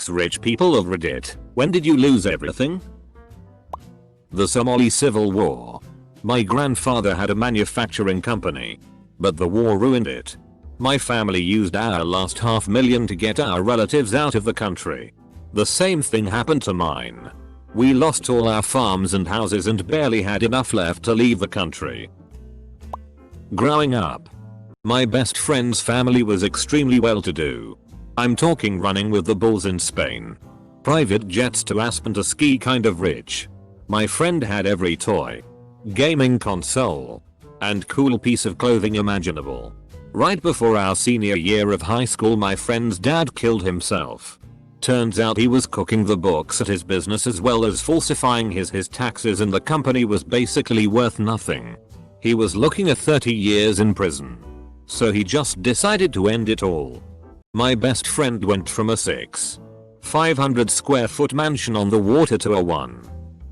Rich people of Reddit, when did you lose everything? The Somali Civil War. My grandfather had a manufacturing company, but the war ruined it. My family used our last $500,000 to get our relatives out of the country. The same thing happened to mine. We lost all our farms and houses and barely had enough left to leave the country. Growing up, my best friend's family was extremely well-to-do. I'm talking running with the bulls in Spain. Private jets to Aspen to ski, kind of rich. My friend had every toy, gaming console, and cool piece of clothing imaginable. Right before our senior year of high school, my friend's dad killed himself. Turns out he was cooking the books at his business as well as falsifying his taxes, and the company was basically worth nothing. He was looking at 30 years in prison. So he just decided to end it all. My best friend went from a 500 square foot mansion on the water to a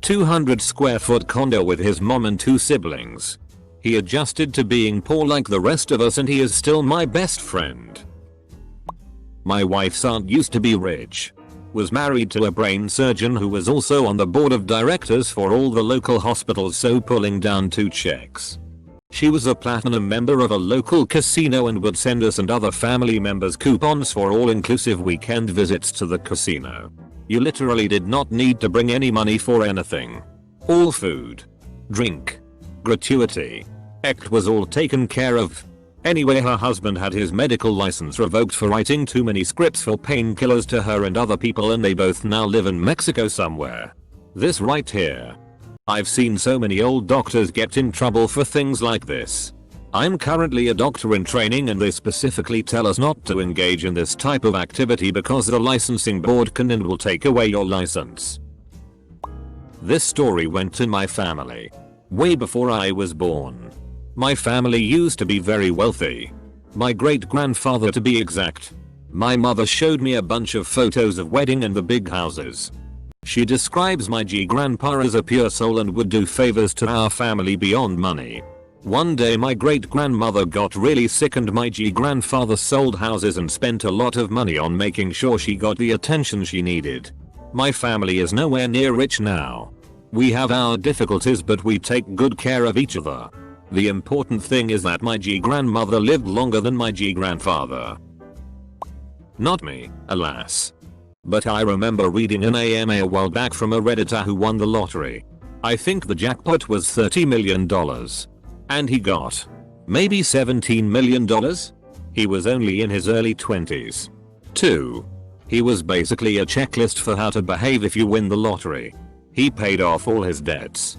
200 square foot condo with his mom and 2 siblings. He adjusted to being poor like the rest of us, and he is still my best friend. My wife's aunt used to be rich. Was married to a brain surgeon who was also on the board of directors for all the local hospitals, so pulling down 2 checks. She was a platinum member of a local casino and would send us and other family members coupons for all-inclusive weekend visits to the casino. You literally did not need to bring any money for anything. All food, drink, gratuity, was all taken care of. Anyway, her husband had his medical license revoked for writing too many scripts for painkillers to her and other people, and they both now live in Mexico somewhere. This right here. I've seen so many old doctors get in trouble for things like this. I'm currently a doctor in training, and they specifically tell us not to engage in this type of activity because the licensing board can and will take away your license. This story went in my family way before I was born. My family used to be very wealthy. My great-grandfather to be exact. My mother showed me a bunch of photos of wedding and the big houses. She describes my grandpa as a pure soul and would do favors to our family beyond money. One day my great-grandmother got really sick and my grandfather sold houses and spent a lot of money on making sure she got the attention she needed. My family is nowhere near rich now. We have our difficulties, but we take good care of each other. The important thing is that my grandmother lived longer than my grandfather. Not me, alas. But I remember reading an AMA a while back from a Redditor who won the lottery. I think the jackpot was $30 million. And he got maybe $17 million? He was only in his early 20s. 2. He was basically a checklist for how to behave if you win the lottery. He paid off all his debts.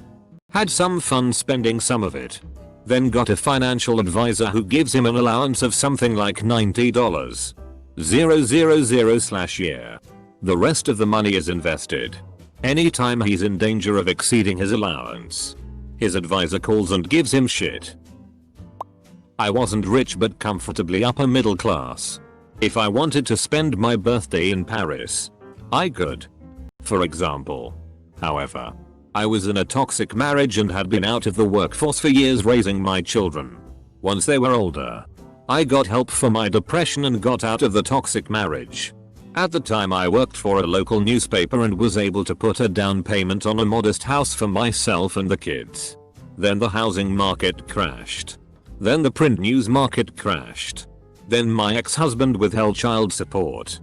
Had some fun spending some of it. Then got a financial advisor who gives him an allowance of something like $90,000/year. The rest of the money is invested. Anytime he's in danger of exceeding his allowance, his advisor calls and gives him shit. I wasn't rich but comfortably upper middle class. If I wanted to spend my birthday in Paris, I could. For example. However, I was in a toxic marriage and had been out of the workforce for years raising my children. Once they were older, I got help for my depression and got out of the toxic marriage. At the time I worked for a local newspaper and was able to put a down payment on a modest house for myself and the kids. Then the housing market crashed. Then the print news market crashed. Then my ex-husband withheld child support.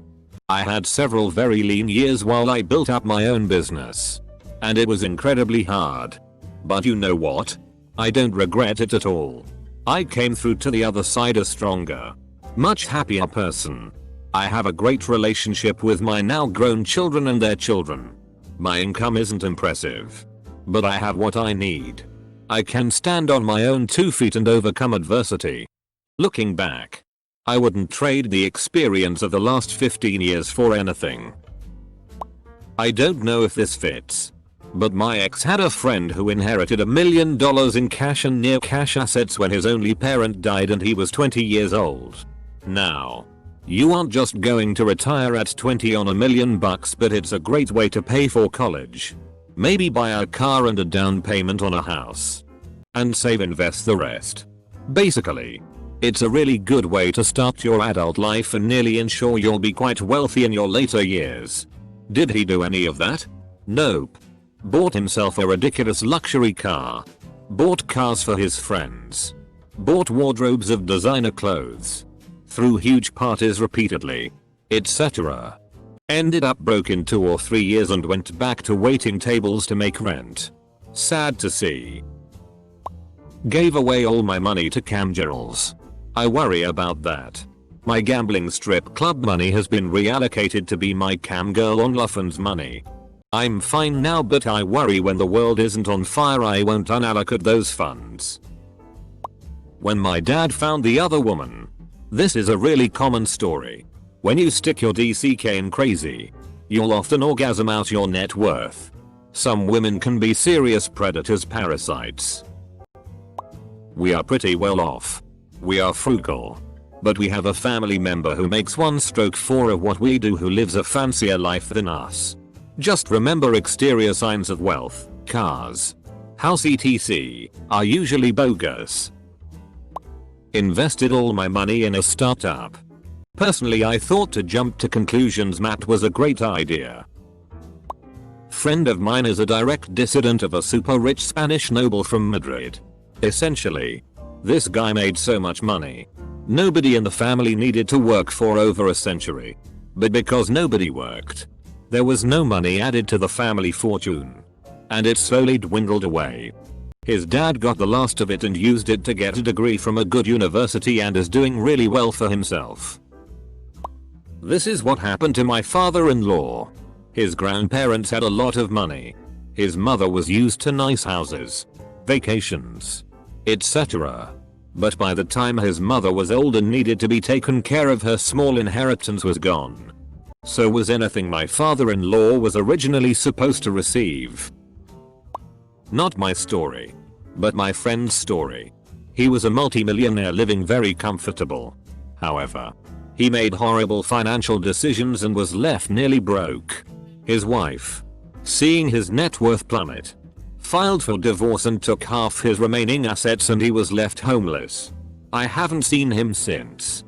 I had several very lean years while I built up my own business. And it was incredibly hard. But you know what? I don't regret it at all. I came through to the other side a stronger, much happier person. I have a great relationship with my now grown children and their children. My income isn't impressive, but I have what I need. I can stand on my own 2 feet and overcome adversity. Looking back, I wouldn't trade the experience of the last 15 years for anything. I don't know if this fits, but my ex had a friend who inherited $1 million in cash and near cash assets when his only parent died and he was 20 years old. Now, you aren't just going to retire at 20 on $1 million, but it's a great way to pay for college. Maybe buy a car and a down payment on a house. And invest the rest. Basically, It's a really good way to start your adult life and nearly ensure you'll be quite wealthy in your later years. Did he do any of that? Nope. Bought himself a ridiculous luxury car. Bought cars for his friends. Bought wardrobes of designer clothes. Threw huge parties repeatedly. Etc. Ended up broke in 2 or 3 years and went back to waiting tables to make rent. Sad to see. Gave away all my money to camgirls. I worry about that. My gambling strip club money has been reallocated to be my camgirl OnlyFans money. I'm fine now, but I worry when the world isn't on fire I won't unallocate those funds. When my dad found the other woman. This is a really common story. When you stick your DCK in crazy, you'll often orgasm out your net worth. Some women can be serious predators, parasites. We are pretty well off. We are frugal. But we have a family member who makes 1/4 of what we do, who lives a fancier life than us. Just remember, exterior signs of wealth, cars, house etc. are usually bogus. Invested all my money in a startup. Personally, I thought to jump to conclusions Matt was a great idea. Friend of mine is a direct descendant of a super rich Spanish noble from Madrid. Essentially, this guy made so much money. Nobody in the family needed to work for over a century. But because nobody worked, there was no money added to the family fortune. And it slowly dwindled away. His dad got the last of it and used it to get a degree from a good university and is doing really well for himself. This is what happened to my father-in-law. His grandparents had a lot of money. His mother was used to nice houses, vacations, etc. But by the time his mother was old and needed to be taken care of, her small inheritance was gone. So was anything my father-in-law was originally supposed to receive. Not my story, but my friend's story. He was a multimillionaire living very comfortable. However, he made horrible financial decisions and was left nearly broke. His wife, seeing his net worth plummet, filed for divorce and took half his remaining assets, and he was left homeless. I haven't seen him since.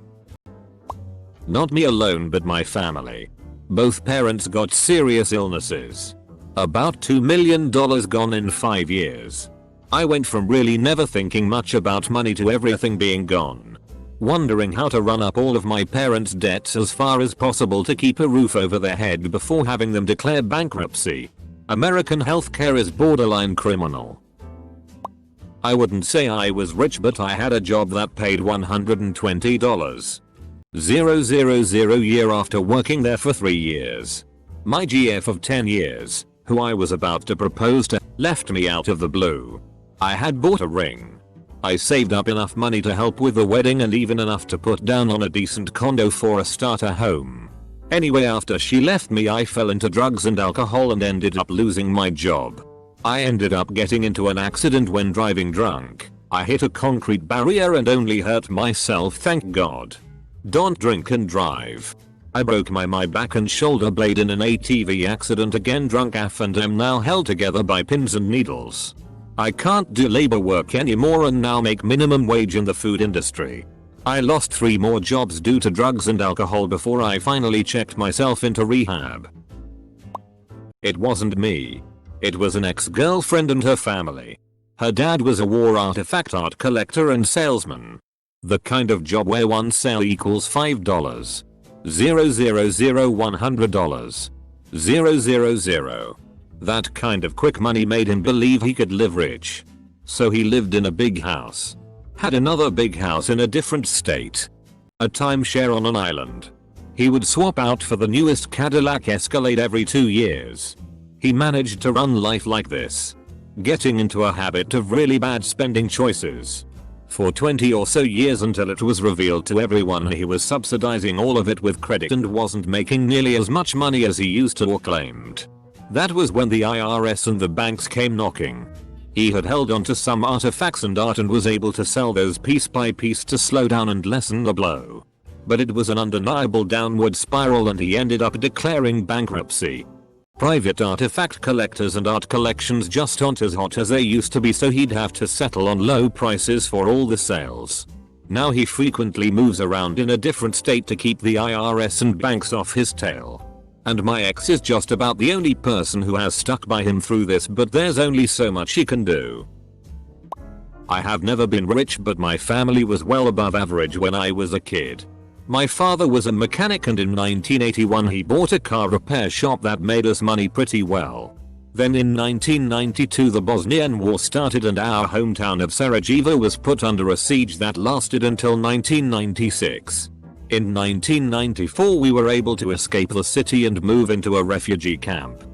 Not me alone, but my family. Both parents got serious illnesses. About $2 million gone in 5 years. I went from really never thinking much about money to everything being gone. Wondering how to run up all of my parents' debts as far as possible to keep a roof over their head before having them declare bankruptcy. American healthcare is borderline criminal. I wouldn't say I was rich, but I had a job that paid $120,000 year after working there for 3 years. My GF of 10 years, who I was about to propose to, left me out of the blue. I had bought a ring. I saved up enough money to help with the wedding and even enough to put down on a decent condo for a starter home. Anyway, after she left me, I fell into drugs and alcohol and ended up losing my job. I ended up getting into an accident when driving drunk. I hit a concrete barrier and only hurt myself, thank God. Don't drink and drive. I broke my back and shoulder blade in an ATV accident, again drunk AF, and am now held together by pins and needles. I can't do labor work anymore and now make minimum wage in the food industry. I lost 3 more jobs due to drugs and alcohol before I finally checked myself into rehab. It wasn't me. It was an ex-girlfriend and her family. Her dad was a war artifact art collector and salesman. The kind of job where one sale equals $5. $100. 000. That kind of quick money made him believe he could live rich. So he lived in a big house. Had another big house in a different state. A timeshare on an island. He would swap out for the newest Cadillac Escalade every 2 years. He managed to run life like this, getting into a habit of really bad spending choices for 20 or so years, until it was revealed to everyone he was subsidizing all of it with credit and wasn't making nearly as much money as he used to or claimed. That was when the IRS and the banks came knocking. He had held on to some artifacts and art and was able to sell those piece by piece to slow down and lessen the blow. But it was an undeniable downward spiral and he ended up declaring bankruptcy. Private artifact collectors and art collections just aren't as hot as they used to be, so he'd have to settle on low prices for all the sales. Now he frequently moves around in a different state to keep the IRS and banks off his tail. And my ex is just about the only person who has stuck by him through this, but there's only so much he can do. I have never been rich, but my family was well above average when I was a kid. My father was a mechanic, and in 1981 he bought a car repair shop that made us money pretty well. Then in 1992 the Bosnian War started and our hometown of Sarajevo was put under a siege that lasted until 1996. In 1994 we were able to escape the city and move into a refugee camp.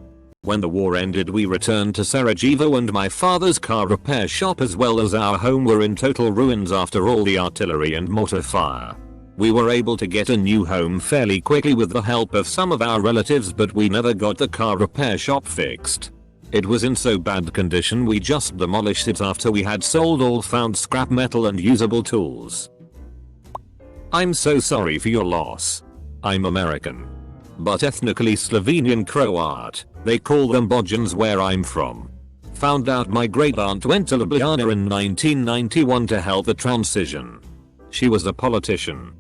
When the war ended we returned to Sarajevo, and my father's car repair shop as well as our home were in total ruins after all the artillery and mortar fire. We were able to get a new home fairly quickly with the help of some of our relatives, but we never got the car repair shop fixed. It was in so bad condition we just demolished it after we had sold all found scrap metal and usable tools. I'm so sorry for your loss. I'm American, but ethnically Slovenian Croat. They call them Bojans where I'm from. Found out my great aunt went to Ljubljana in 1991 to help the transition. She was a politician.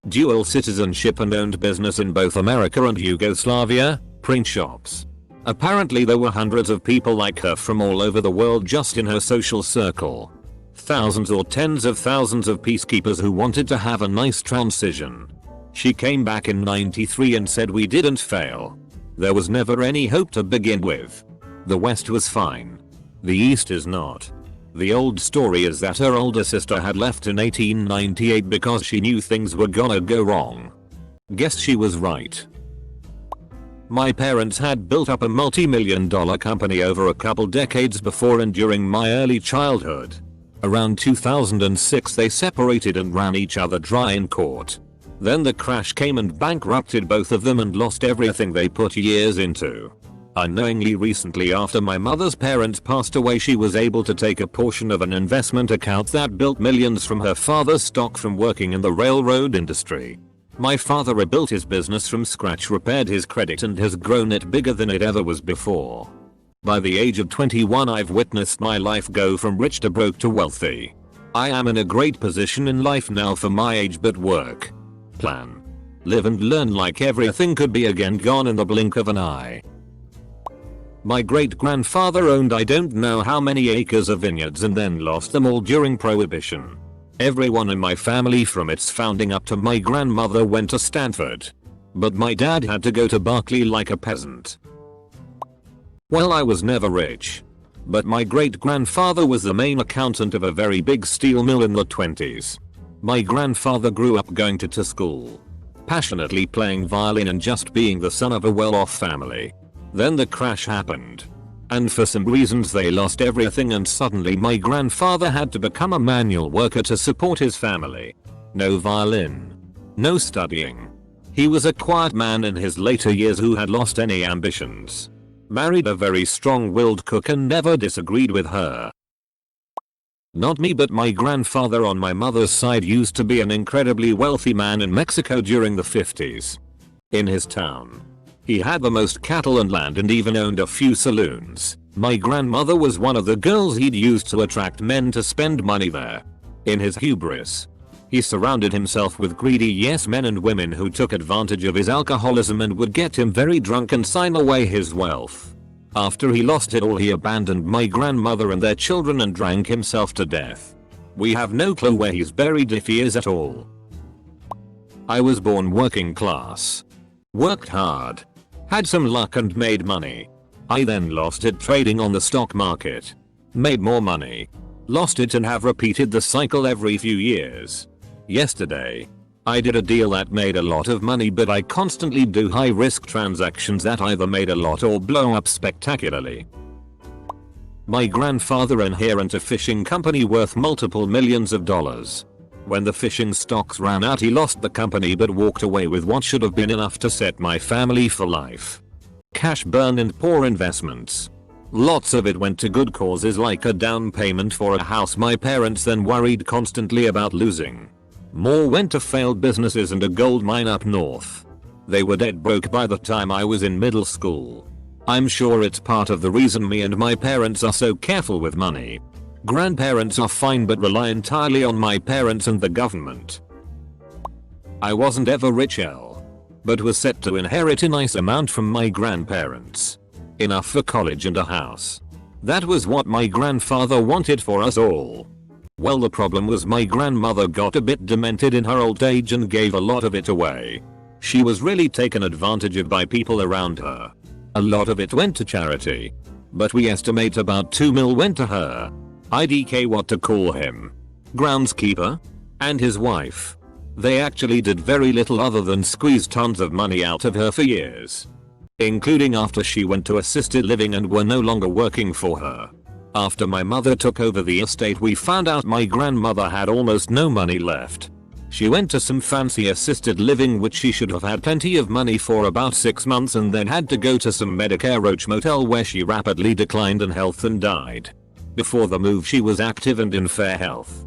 Dual citizenship and owned business in both America and Yugoslavia, print shops. Apparently there were hundreds of people like her from all over the world just in her social circle. Thousands or tens of thousands of peacekeepers who wanted to have a nice transition. She came back in 93 and said we didn't fail. There was never any hope to begin with. The West was fine. The East is not. The old story is that her older sister had left in 1898 because she knew things were gonna go wrong. Guess she was right. My parents had built up a multi-million-dollar company over a couple decades before and during my early childhood. Around 2006 they separated and ran each other dry in court. Then the crash came and bankrupted both of them and lost everything they put years into. Unknowingly, recently after my mother's parents passed away, she was able to take a portion of an investment account that built millions from her father's stock from working in the railroad industry. My father rebuilt his business from scratch, repaired his credit, and has grown it bigger than it ever was before. By the age of 21 I've witnessed my life go from rich to broke to wealthy. I am in a great position in life now for my age, but work, plan, live and learn like everything could be again gone in the blink of an eye. My great grandfather owned I don't know how many acres of vineyards and then lost them all during Prohibition. Everyone in my family from its founding up to my grandmother went to Stanford. But my dad had to go to Berkeley like a peasant. Well, I was never rich. But my great grandfather was the main accountant of a very big steel mill in the 20s. My grandfather grew up going to school, passionately playing violin and just being the son of a well-off family. Then the crash happened. And for some reasons they lost everything, and suddenly my grandfather had to become a manual worker to support his family. No violin. No studying. He was a quiet man in his later years who had lost any ambitions. Married a very strong-willed cook and never disagreed with her. Not me, but my grandfather on my mother's side used to be an incredibly wealthy man in Mexico during the 50s. In his town, he had the most cattle and land and even owned a few saloons. My grandmother was one of the girls he'd used to attract men to spend money there. In his hubris, he surrounded himself with greedy yes men and women who took advantage of his alcoholism and would get him very drunk and sign away his wealth. After he lost it all, he abandoned my grandmother and their children and drank himself to death. We have no clue where he's buried, if he is at all. I was born working class. Worked hard. Had some luck and made money. I then lost it trading on the stock market. Made more money. Lost it and have repeated the cycle every few years. Yesterday, I did a deal that made a lot of money, but I constantly do high risk transactions that either made a lot or blow up spectacularly. My grandfather inherited a fishing company worth multiple millions of dollars. When the fishing stocks ran out, he lost the company but walked away with what should have been enough to set my family for life. Cash burn and poor investments. Lots of it went to good causes like a down payment for a house my parents then worried constantly about losing. More went to failed businesses and a gold mine up north. They were dead broke by the time I was in middle school. I'm sure it's part of the reason me and my parents are so careful with money. Grandparents are fine but rely entirely on my parents and the government. I wasn't ever rich but was set to inherit a nice amount from my grandparents. Enough for college and a house. That was what my grandfather wanted for us all. Well, the problem was my grandmother got a bit demented in her old age and gave a lot of it away. She was really taken advantage of by people around her. A lot of it went to charity. But we estimate about 2 mil went to her. IDK what to call him. Groundskeeper? And his wife. They actually did very little other than squeeze tons of money out of her for years. Including after she went to assisted living and were no longer working for her. After my mother took over the estate, we found out my grandmother had almost no money left. She went to some fancy assisted living which she should have had plenty of money for about 6 months, and then had to go to some Medicare roach motel where she rapidly declined in health and died. Before the move she was active and in fair health.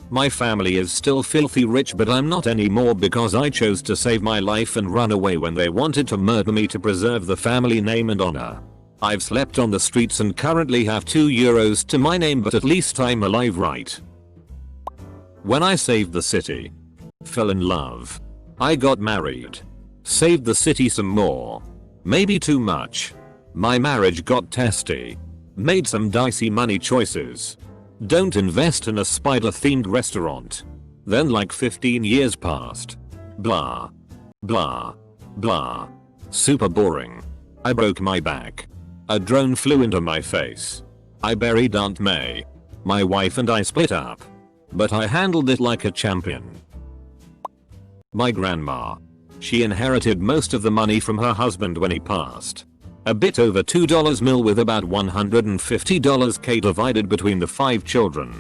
My family is still filthy rich, but I'm not anymore because I chose to save my life and run away when they wanted to murder me to preserve the family name and honor. I've slept on the streets and currently have €2 to my name, but at least I'm alive, right? When I saved the city. Fell in love. I got married. Saved the city some more. Maybe too much. My marriage got testy. Made some dicey money choices. Don't invest in a spider-themed restaurant. Then like 15 years passed. Blah. Blah. Blah. Super boring. I broke my back. A drone flew into my face. I buried Aunt May. My wife and I split up. But I handled it like a champion. My grandma. She inherited most of the money from her husband when he passed. A bit over $2 mil with about $150 K divided between the 5 children.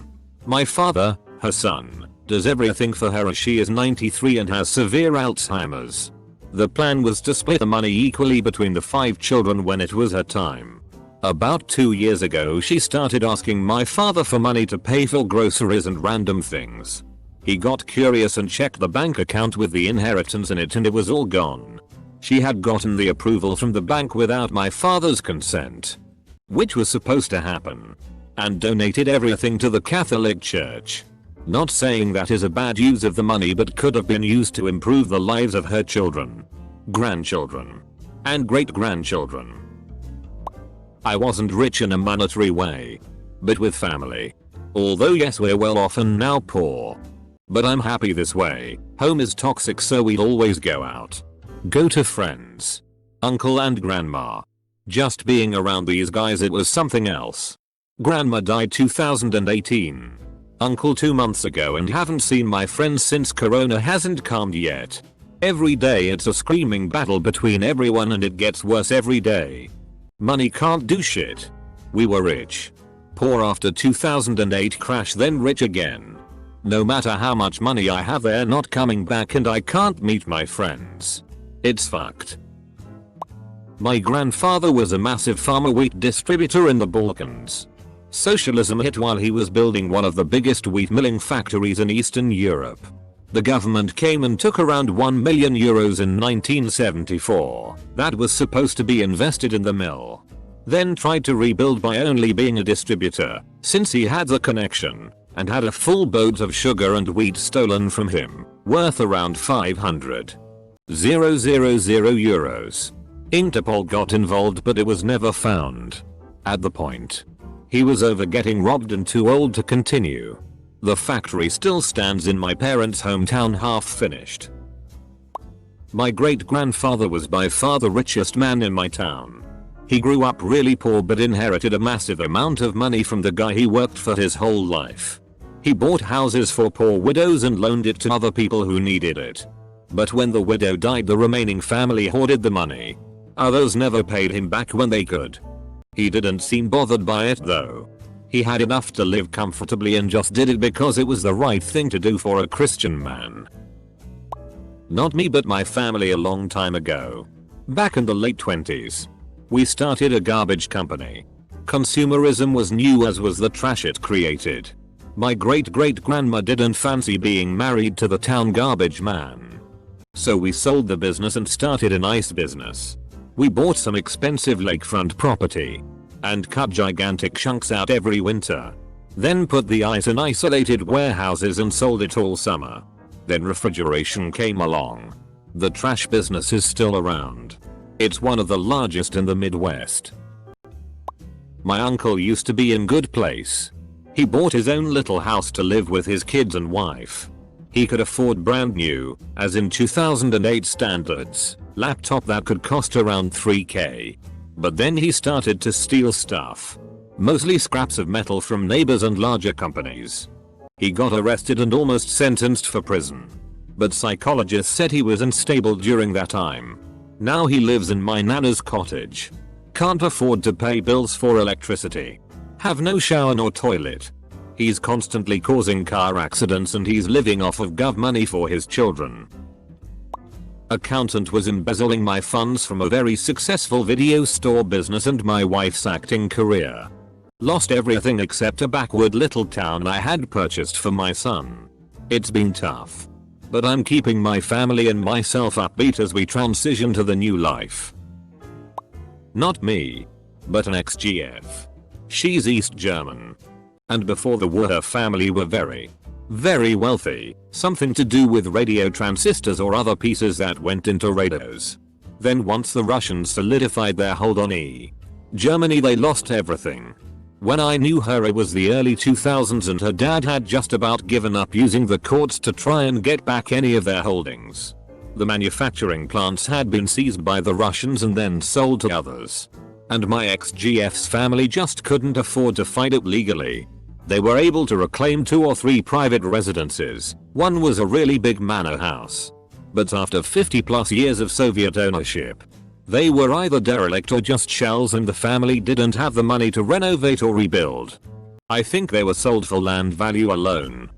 My father, her son, does everything for her as she is 93 and has severe Alzheimer's. The plan was to split the money equally between the 5 children when it was her time. About 2 years ago she started asking my father for money to pay for groceries and random things. He got curious and checked the bank account with the inheritance in it, and it was all gone. She had gotten the approval from the bank without my father's consent, which was supposed to happen, and donated everything to the Catholic Church. Not saying that is a bad use of the money, but could have been used to improve the lives of her children, grandchildren, and great-grandchildren. I wasn't rich in a monetary way, but with family. Although yes, we're well off and now poor. But I'm happy this way. Home is toxic, so we'd always go out. Go to friends. Uncle and grandma. Just being around these guys, it was something else. Grandma died 2018. Uncle 2 months ago, and haven't seen my friends since Corona hasn't calmed yet. Every day it's a screaming battle between everyone, and it gets worse every day. Money can't do shit. We were rich. Poor after 2008 crash, then rich again. No matter how much money I have, they're not coming back and I can't meet my friends. It's fucked. My grandfather was a massive farmer wheat distributor in the Balkans. Socialism hit while he was building one of the biggest wheat milling factories in Eastern Europe. The government came and took around €1 million in 1974. That was supposed to be invested in the mill. Then tried to rebuild by only being a distributor, since he had the connection, and had a full boat of sugar and wheat stolen from him, worth around 500,000 euros. Interpol got involved, but it was never found. At the point, he was over getting robbed and too old to continue. The factory still stands in my parents' hometown, half finished. My great-grandfather was by far the richest man in my town. He grew up really poor but inherited a massive amount of money from the guy he worked for his whole life. He bought houses for poor widows and loaned it to other people who needed it. But when the widow died, the remaining family hoarded the money. Others never paid him back when they could. He didn't seem bothered by it though. He had enough to live comfortably and just did it because it was the right thing to do for a Christian man. Not me, but my family a long time ago. Back in the late 20s. We started a garbage company. Consumerism was new, as was the trash it created. My great-great-grandma didn't fancy being married to the town garbage man. So we sold the business and started a nice business. We bought some expensive lakefront property. and cut gigantic chunks out every winter. Then put the ice in isolated warehouses and sold it all summer. Then refrigeration came along. The trash business is still around. It's one of the largest in the Midwest. My uncle used to be in good place. He bought his own little house to live with his kids and wife. He could afford brand new, as in 2008 standards, laptop that could cost around $3K. But then he started to steal stuff. Mostly scraps of metal from neighbors and larger companies. He got arrested and almost sentenced for prison. But psychologists said he was unstable during that time. Now he lives in my nana's cottage. Can't afford to pay bills for electricity. Have no shower nor toilet. He's constantly causing car accidents and he's living off of gov money for his children. Accountant was embezzling my funds from a very successful video store business and my wife's acting career. Lost everything except a backward little town I had purchased for my son. It's been tough. But I'm keeping my family and myself upbeat as we transition to the new life. Not me, but an ex-GF. She's East German. And before the war her family were very wealthy, something to do with radio transistors or other pieces that went into radios. Then once the Russians solidified their hold on Germany they lost everything. When I knew her it was the early 2000s and her dad had just about given up using the courts to try and get back any of their holdings. The manufacturing plants had been seized by the Russians and then sold to others. And my ex-GF's family just couldn't afford to fight it legally. They were able to reclaim 2 or 3 private residences. One was a really big manor house. But after 50 plus years of Soviet ownership, they were either derelict or just shells and the family didn't have the money to renovate or rebuild. I think they were sold for land value alone.